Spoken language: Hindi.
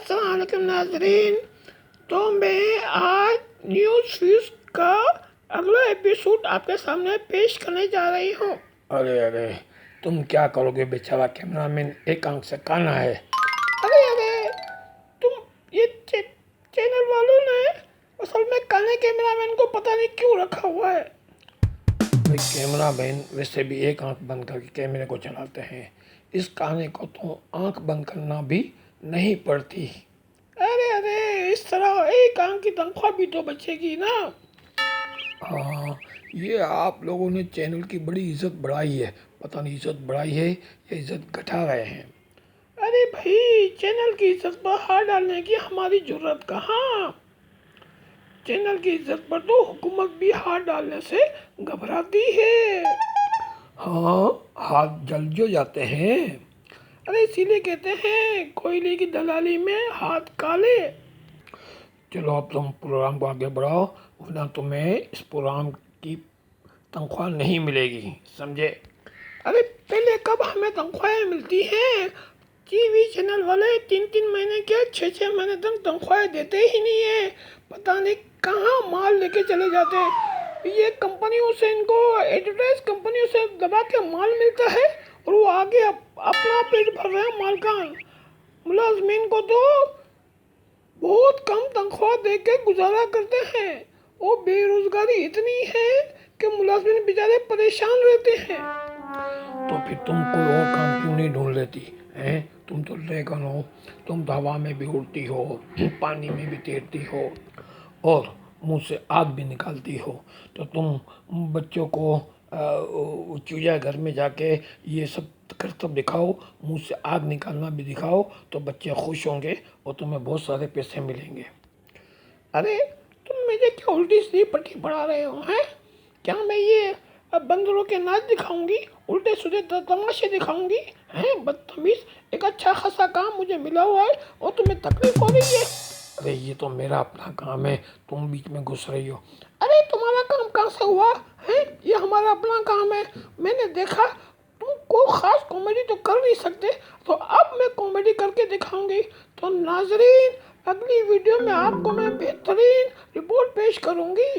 अस्सलाम वालेकुम नाज़रीन। तो मैं आज न्यूज़ फ्यूज़ का अगला एपिसोड आपके सामने पेश करने जा रही हूँ। अरे अरे, तुम क्या करोगे? बेचारा कैमरामैन एक आंख से काना है। अरे अरे, तुम ये चैनल वालों ने असल में काने कैमरामैन को पता नहीं क्यों रखा हुआ है। भाई कैमरामैन वैसे भी एक आंख बंद करके कैमरे को चलाते हैं, इस काने को तो आंख बंद करना भी नहीं पड़ती। अरे अरे, इस तरह एक आंख की तनख्वाह भी तो बचेगी ना। हाँ, ये आप लोगों ने चैनल की बड़ी इज्जत बढ़ाई है। पता नहीं इज्जत बढ़ाई है या इज्जत घटा रहे हैं। अरे भाई, चैनल की इज्जत पर हाथ डालने की हमारी जरूरत कहाँ। चैनल की इज्जत पर तो हुकूमत भी हाथ डालने से घबराती है। हाँ, हाथ जल जो जाते हैं। अरे इसीलिए कहते हैं कोयले की दलाली में हाथ काले। चलो अब तुम प्रोग्राम को आगे बढ़ाओ, वरना तुम्हें इस प्रोग्राम की तनख्वाह नहीं मिलेगी, समझे? अरे पहले कब हमें तनख्वाहें मिलती हैं? टीवी चैनल वाले 3-3 महीने के 6-6 महीने तक तनख्वाहें देते ही नहीं है। पता नहीं कहाँ माल लेके चले जाते हैं। ये कंपनियों से, इनको एडवर्टाइज कंपनियों से दबा के माल मिलता है और वो आगे अपना पेट भर रहे हैं माल का। मुलाजमीन को तो बहुत कम तनख्वाह दे के गुजारा करते हैं। वो बेरोजगारी इतनी है कि मुलाजमीन बेचारे परेशान रहते हैं। तो फिर तुम कोई और काम क्यों नहीं ढूंढ लेती हैं? तुम तो ड्रैगन हो, तुम तो हवा में भी उड़ती हो, पानी में भी तैरती हो और मुंह से आग भी निकालती हो। तो तुम बच्चों को चिड़ियाघर में जाके ये सब करतब दिखाओ, मुंह से आग निकालना भी दिखाओ, तो बच्चे खुश होंगे और तुम्हें बहुत सारे पैसे मिलेंगे। अरे तुम मुझे क्या उल्टी सीधी पट्टी पढ़ा रहे हो हैं? क्या मैं ये बंदरों के नाच दिखाऊंगी, उल्टे सीधे तमाशे दिखाऊंगी? हैं बदतमीज, एक अच्छा खासा काम मुझे मिला हुआ है और तुम्हें तकलीफ हो रही है। अरे ये तो मेरा अपना काम है, तुम बीच में घुस रही हो। अरे तुम्हारा काम कहाँ से हुआ है? ये हमारा अपना काम है। मैंने देखा तुम कोई खास कॉमेडी तो कर नहीं सकते, तो अब मैं कॉमेडी करके दिखाऊंगी। तो नाजरीन, अगली वीडियो में आपको मैं बेहतरीन रिपोर्ट पेश करूंगी।